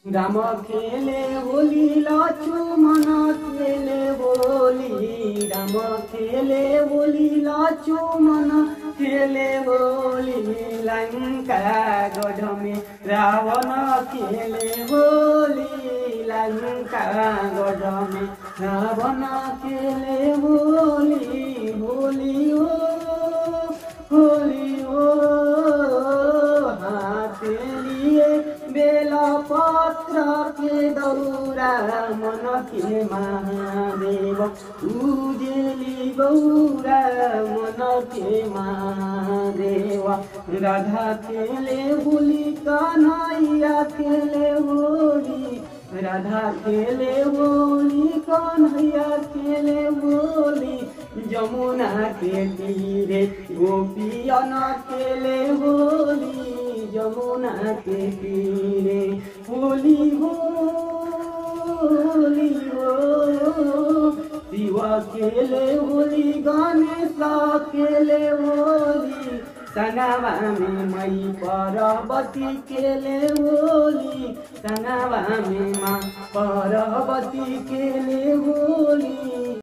राम खेले होली लक्ष्मण खेले होली राम खेले होली लक्ष्मण खेले होली लंका गढ़ में रावण खेले होली लंका गढ़ में रावण खेले होली होली ओ होली ओ हाथ लिए बेला पत्र के दौरा मन के महादेव उजेली गौरा मन के महादेव राधा खेले होली कन्हैया खेले होली राधा खेले होली कन्हैया खेले होली जमुना के तीरे गोपियन खेले होली जमुना के तीरे होली होली हो शिव खेले होली गणेश खेले होली संगवा में मई पार्वती खेले होली संगवा में माँ पार्वती खेले होली